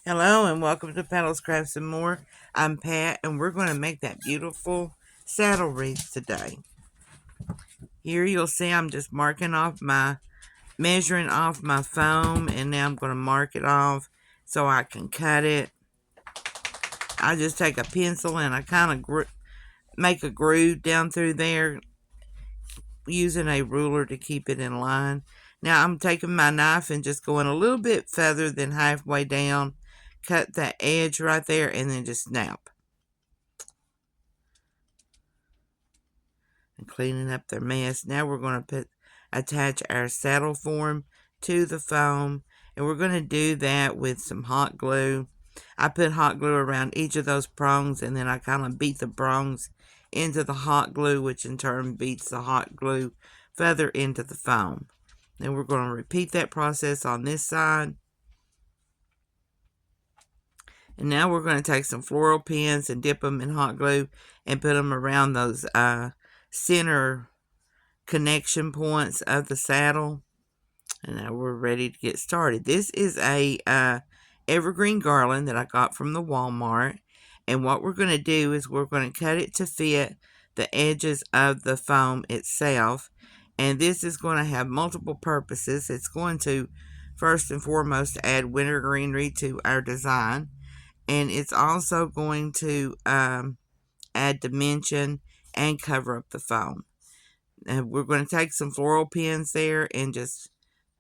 Hello and welcome to Petals Crafts and More. I'm Pat and we're going to make that beautiful saddle wreath today. Here you'll see I'm just measuring off my foam, and now I'm going to mark it off so I can cut it. I just take a pencil and I kind of make a groove down through there using a ruler to keep it in line. Now I'm taking my knife and just going a little bit further than halfway down, cut that edge right there, and then just snap. And cleaning up their mess. Now we're going to attach our saddle form to the foam, and we're going to do that with some hot glue. I put hot glue around each of those prongs, and then I kind of beat the prongs into the hot glue, which in turn beats the hot glue further into the foam. Then we're going to repeat that process on this side. And now we're going to take some floral pins and dip them in hot glue and put them around those center connection points of the saddle. And now we're ready to get started. This is a evergreen garland that I got from the Walmart. And what we're going to do is we're going to cut it to fit the edges of the foam itself. And this is going to have multiple purposes. It's going to, first and foremost, add winter greenery to our design. And it's also going to add dimension and cover up the foam. And we're going to take some floral pins there and just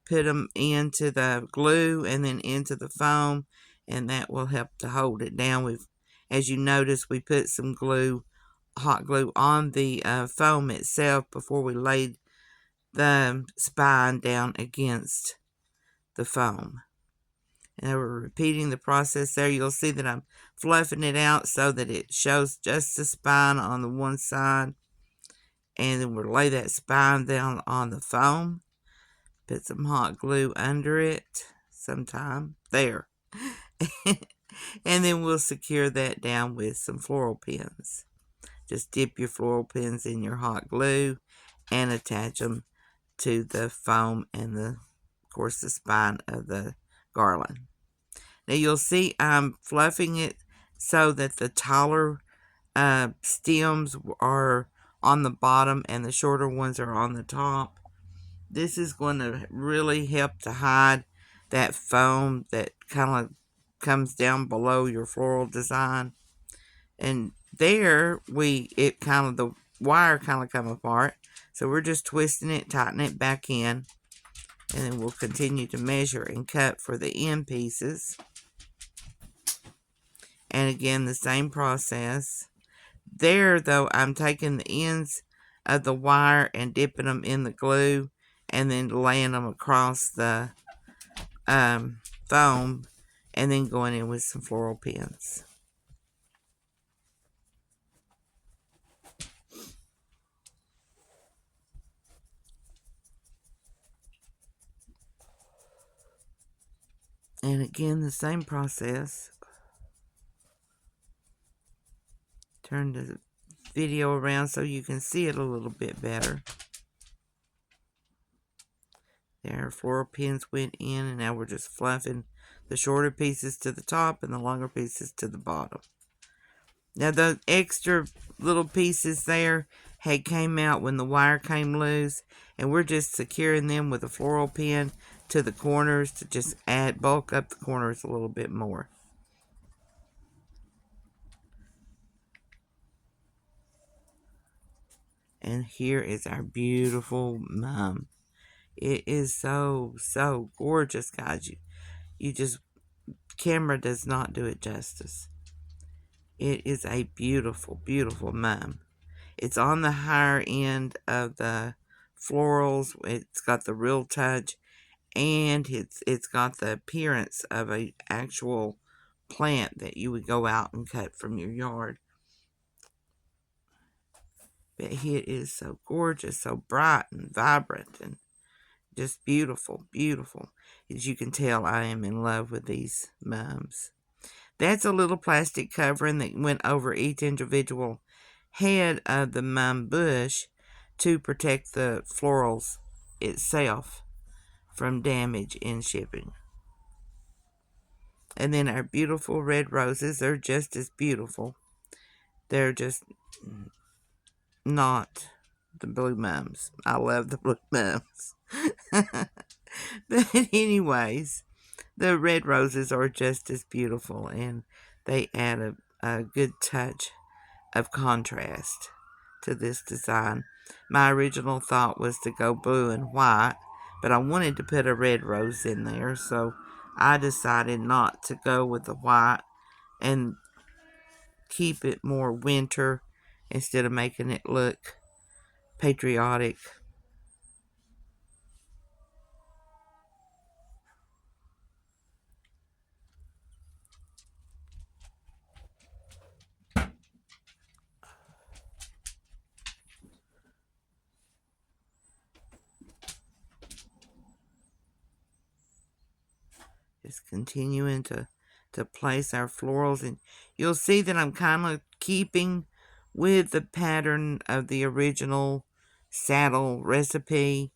put them into the glue and then into the foam, and that will help to hold it down. As you notice, we put some glue, hot glue, on the foam itself before we laid the spine down against the foam. And we're repeating the process there. You'll see that I'm fluffing it out so that it shows just the spine on the one side. And then we'll lay that spine down on the foam. Put some hot glue under it sometime. There. And then we'll secure that down with some floral pins. Just dip your floral pins in your hot glue and attach them to the foam and of course, the spine of the garland. Now you'll see I'm fluffing it so that the taller stems are on the bottom and the shorter ones are on the top. This is going to really help to hide that foam that kind of comes down below your floral design. And there the wire kind of come apart. So we're just twisting it, tightening it back in. And then we'll continue to measure and cut for the end pieces. And again, the same process. There, though, I'm taking the ends of the wire and dipping them in the glue and then laying them across the foam and then going in with some floral pins. And again, the same process. Turn the video around so you can see it a little bit better. There, floral pins went in, and now we're just fluffing the shorter pieces to the top and the longer pieces to the bottom. Now, the extra little pieces there came out when the wire came loose, and we're just securing them with a floral pin to the corners to just bulk up the corners a little bit more. And here is our beautiful mum. It is so gorgeous, guys. Camera does not do it justice. It is a beautiful mum. It's on the higher end of the florals. It's got the real touch, and it's got the appearance of an actual plant that you would go out and cut from your yard. But it is so gorgeous, so bright and vibrant, and just beautiful. As you can tell, I am in love with these mums. That's a little plastic covering that went over each individual head of the mum bush to protect the florals itself from damage in shipping. And then our beautiful red roses are just as beautiful. They're just not the blue mums. I love the blue mums. But anyways, the red roses are just as beautiful, and they add a good touch of contrast to this design. My original thought was to go blue and white, but I wanted to put a red rose in there, so I decided not to go with the white and keep it more winter instead of making it look patriotic. Just continuing to place our florals, and you'll see that I'm kind of keeping with the pattern of the original saddle recipe,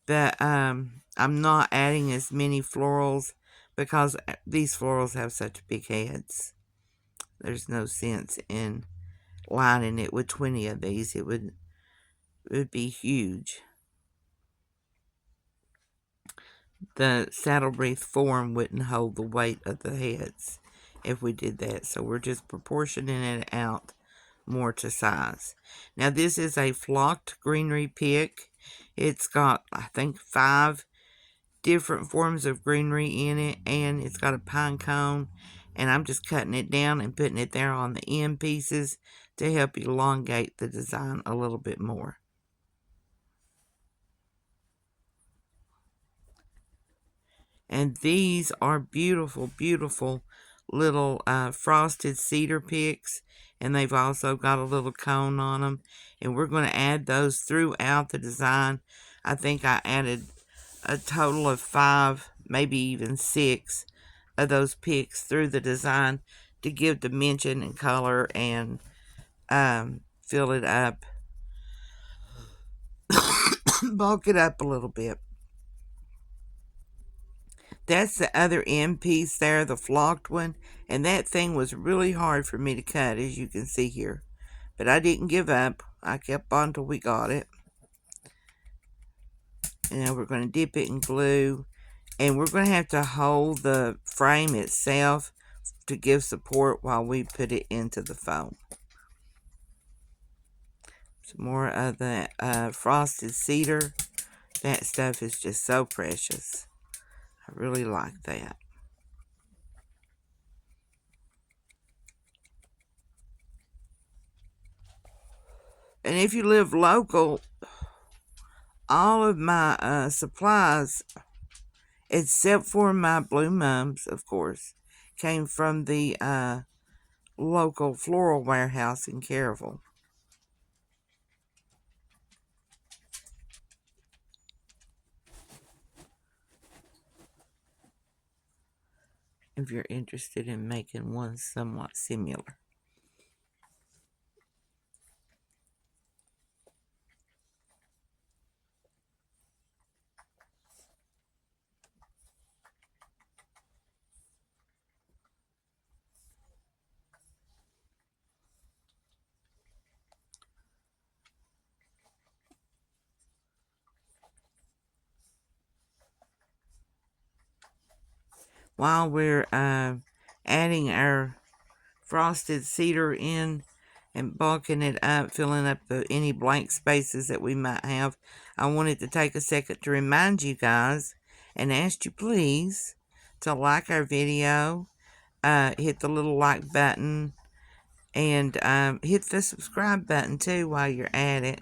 but I'm not adding as many florals because these florals have such big heads. There's no sense in lining it with 20 of these. It would be huge. The saddle wreath form wouldn't hold the weight of the heads if we did that. So we're just proportioning it out more to size. Now this is a flocked greenery pick. It's got, I think, 5 different forms of greenery in it, and it's got a pine cone, and I'm just cutting it down and putting it there on the end pieces to help elongate the design a little bit more. And these are beautiful, beautiful little frosted cedar picks. And they've also got a little cone on them. And we're going to add those throughout the design. I think I added a total of 5, maybe even 6 of those picks through the design to give dimension and color and fill it up, bulk it up a little bit. That's the other end piece there, the flocked one, and that thing was really hard for me to cut, as you can see here. But I didn't give up. I kept on till we got it. And now we're going to dip it in glue, and we're going to have to hold the frame itself to give support while we put it into the foam. Some more of the frosted cedar. That stuff is just so precious. I really like that. And if you live local, all of my supplies, except for my blue mums, of course, came from the local floral warehouse in Caryville. If you're interested in making one somewhat similar. While we're adding our frosted cedar in and bulking it up, filling up any blank spaces that we might have, I wanted to take a second to remind you guys and ask you please to like our video, hit the little like button, and hit the subscribe button too while you're at it.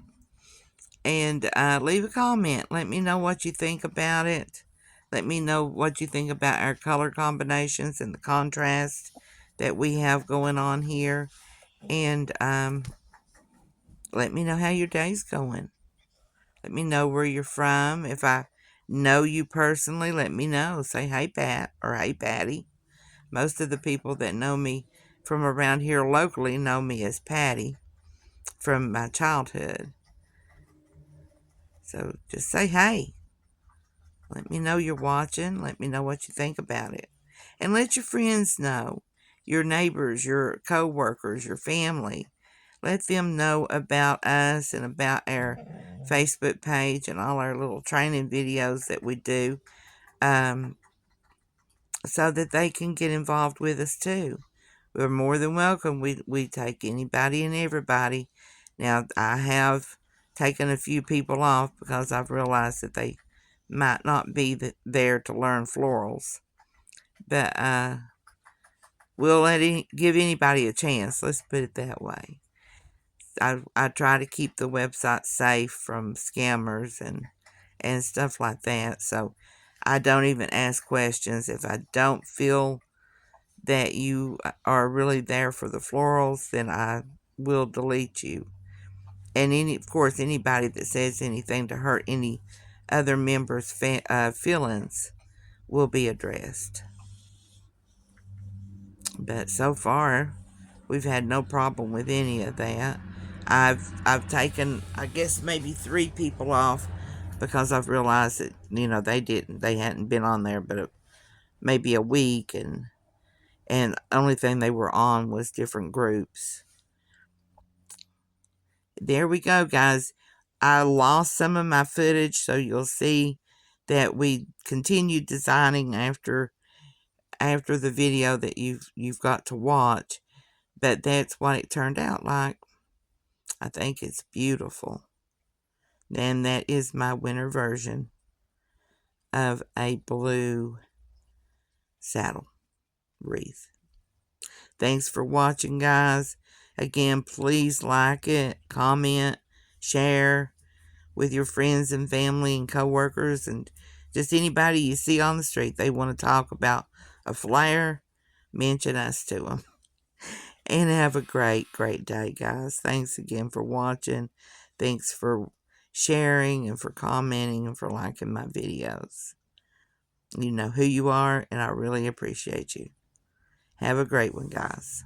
And leave a comment. Let me know what you think about it. Let me know what you think about our color combinations and the contrast that we have going on here. And let me know how your day's going. Let me know where you're from. If I know you personally, let me know. Say, hey, Pat, or hey, Patty. Most of the people that know me from around here locally know me as Patty from my childhood. So just say hey. Let me know you're watching. Let me know what you think about it. And let your friends know, your neighbors, your co-workers, your family. Let them know about us and about our Facebook page and all our little training videos that we do, um, so that they can get involved with us too. We're more than welcome. We take anybody and everybody. Now, I have taken a few people off because I've realized that they might not be there to learn florals. But we'll give anybody a chance. Let's put it that way. I try to keep the website safe from scammers and stuff like that. So I don't even ask questions if I don't feel that you are really there for the florals. Then I will delete you. And of course, anybody that says anything to hurt any other members' feelings will be addressed. But so far, we've had no problem with any of that. I've taken, I guess, maybe 3 people off because I've realized that they hadn't been on there but maybe a week, and only thing they were on was different groups. There we go, guys. I lost some of my footage, so you'll see that we continued designing after the video that you've got to watch. But that's what it turned out like. I think it's beautiful. And that is my winter version of a blue saddle wreath. Thanks for watching, guys. Again, please like it, comment, share with your friends and family and coworkers and just anybody you see on the street. They want to talk about a flare, mention us to them. And have a great, great day, guys. Thanks again for watching. Thanks for sharing and for commenting and for liking my videos. You know who you are, and I really appreciate you. Have a great one, guys.